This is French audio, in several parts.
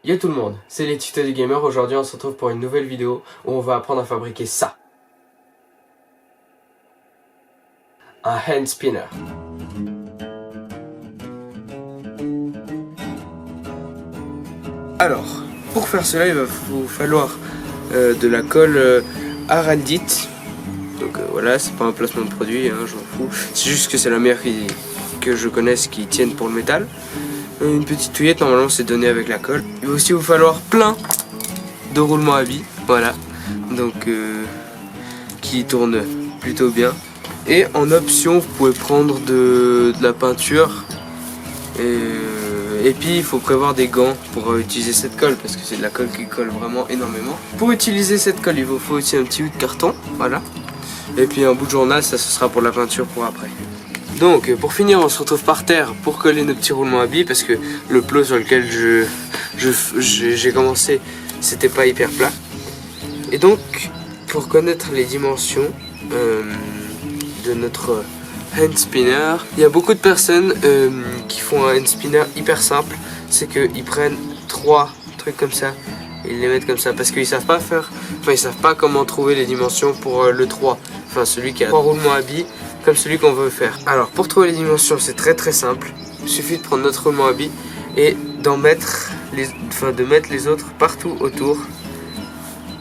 Yo tout le monde, c'est les tutos des gamers. Aujourd'hui on se retrouve pour une nouvelle vidéo où on va apprendre à fabriquer ça. Un hand spinner. Alors, pour faire cela il va vous falloir de la colle araldite. Donc voilà, c'est pas un placement de produit, hein, je m'en fous. C'est juste que c'est la meilleure que je connaisse qui tienne pour le métal. Une petite touillette, normalement c'est donné avec la colle. Il va aussi vous falloir plein de roulements à billes, voilà, donc qui tournent plutôt bien. Et en option vous pouvez prendre de la peinture et puis il faut prévoir des gants pour utiliser cette colle parce que c'est de la colle qui colle vraiment énormément. Pour utiliser cette colle il vous faut aussi un petit bout de carton, voilà, et puis un bout de journal, ça ce sera pour la peinture pour après. Donc pour finir on se retrouve par terre pour coller nos petits roulements à billes parce que le plot sur lequel j'ai commencé c'était pas hyper plat. Et donc pour connaître les dimensions de notre hand spinner, il y a beaucoup de personnes qui font un hand spinner hyper simple. C'est qu'ils prennent 3 trucs comme ça et ils les mettent comme ça parce qu'ils savent pas faire, ils savent pas comment trouver les dimensions pour le 3, enfin celui qui a 3 roulements à billes comme celui qu'on veut faire. Alors pour trouver les dimensions c'est très simple. Il suffit de prendre notre roulement à billes et de mettre les autres partout autour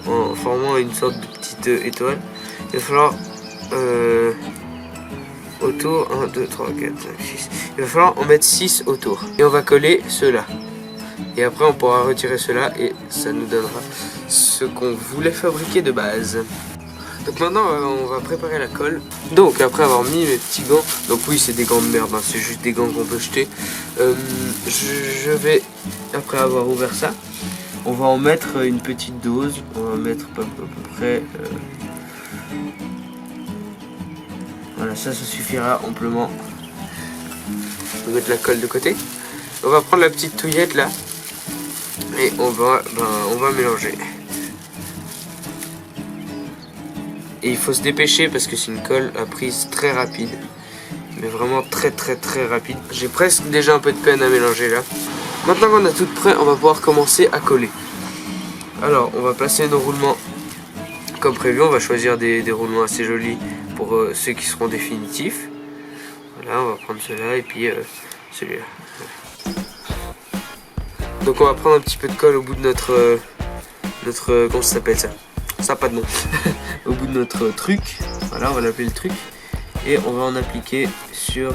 en formant une sorte de petite étoile. Il va falloir autour 1, 2, 3, 4, 5, 6. Il va falloir en mettre 6 autour. Et on va coller ceux-là. Et après on pourra retirer ceux-là et ça nous donnera ce qu'on voulait fabriquer de base. Donc maintenant on va préparer la colle. Donc après avoir mis mes petits gants, donc oui c'est des gants de merde, hein, c'est juste des gants qu'on peut jeter. Je vais, après avoir ouvert ça, on va en mettre une petite dose. On va mettre à peu près voilà, ça suffira amplement. On va mettre la colle de côté. On va prendre la petite touillette là et on va mélanger. Et il faut se dépêcher parce que c'est une colle à prise très rapide. Mais vraiment très rapide. J'ai presque déjà un peu de peine à mélanger là. Maintenant qu'on a tout prêt, on va pouvoir commencer à coller. Alors on va placer nos roulements comme prévu. On va choisir des roulements assez jolis pour ceux qui seront définitifs. Voilà, on va prendre ceux-là et puis celui-là. Donc on va prendre un petit peu de colle au bout de notre comment ça s'appelle ça? Ça n'a pas de nom. Au bout de notre truc, voilà, on va l'appeler le truc, et on va en appliquer sur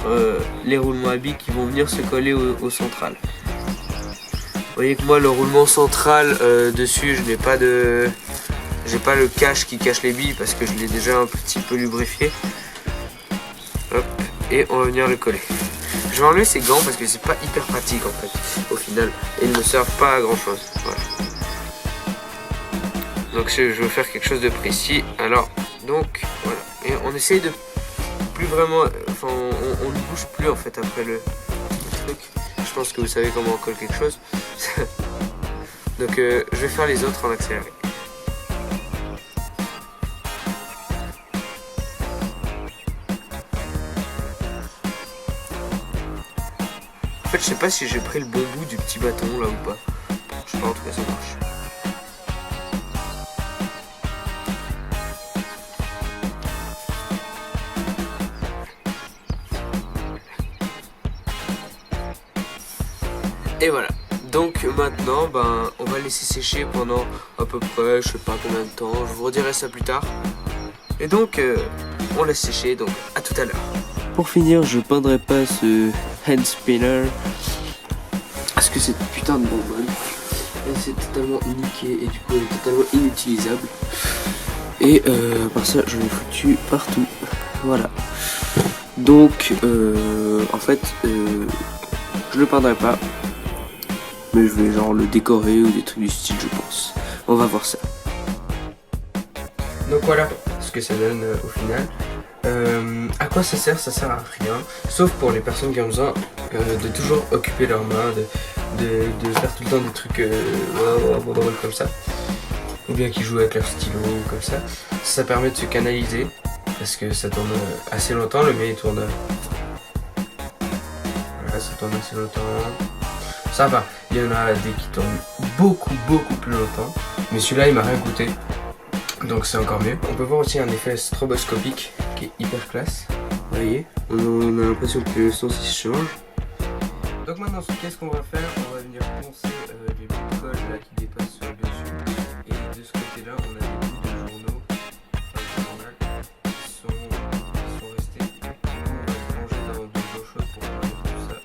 les roulements à billes qui vont venir se coller au central. Vous voyez que moi le roulement central dessus, j'ai pas le cache qui cache les billes parce que je l'ai déjà un petit peu lubrifié. Hop, et on va venir le coller. Je vais enlever ces gants parce que c'est pas hyper pratique en fait au final et ils ne servent pas à grand chose. Voilà. Donc je veux faire quelque chose de précis. Alors donc voilà. Et on essaye de plus vraiment. Enfin on ne bouge plus en fait après le truc. Je pense que vous savez comment on colle quelque chose. Donc je vais faire les autres en accéléré. En fait je sais pas si j'ai pris le bon bout du petit bâton là ou pas. Je sais pas, en tout cas ça marche. Et voilà, donc maintenant on va laisser sécher pendant à peu près je sais pas combien de temps, je vous redirai ça plus tard. Et donc on laisse sécher, donc à tout à l'heure. Pour finir, je peindrai pas ce hand spinner parce que cette putain de bonbonne elle s'est totalement niquée et du coup elle est totalement inutilisable. Et par ça je l'ai foutu partout, voilà. Donc en fait je le peindrai pas, mais je vais genre le décorer ou des trucs du style je pense. On va voir ça. Donc voilà ce que ça donne au final. À quoi ça sert? Ça sert à rien. Sauf pour les personnes qui ont besoin de toujours occuper leurs mains, de faire tout le temps des trucs comme ça. Ou bien qui jouent avec leur stylo ou comme ça. Ça permet de se canaliser. Parce que ça tourne assez longtemps. Le mien il tourne. Voilà, ça tourne assez longtemps. Ça va, il y en a des qui tournent beaucoup plus longtemps. Mais celui-là il m'a rien coûté, donc c'est encore mieux. On peut voir aussi un effet stroboscopique qui est hyper classe. Vous voyez, on a l'impression que le son s'y change. Donc maintenant, qu'est-ce qu'on va faire? On va venir poncer les bouts de colle là qui dépassent dessus. Et de ce côté-là, on a des bouts de journaux, enfin de journal, qui sont restés. On va les plonger dans de l'eau chaude pour enlever tout ça.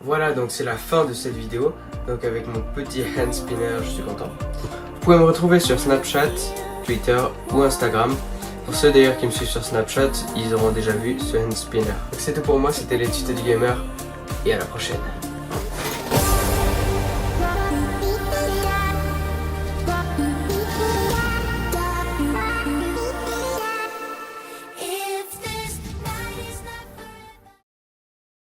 Voilà, donc c'est la fin de cette vidéo. Donc avec mon petit hand spinner, je suis content. Vous pouvez me retrouver sur Snapchat, Twitter ou Instagram. Pour ceux d'ailleurs qui me suivent sur Snapchat, ils auront déjà vu ce hand spinner. Donc c'est tout pour moi, c'était les tutos du gamer et à la prochaine.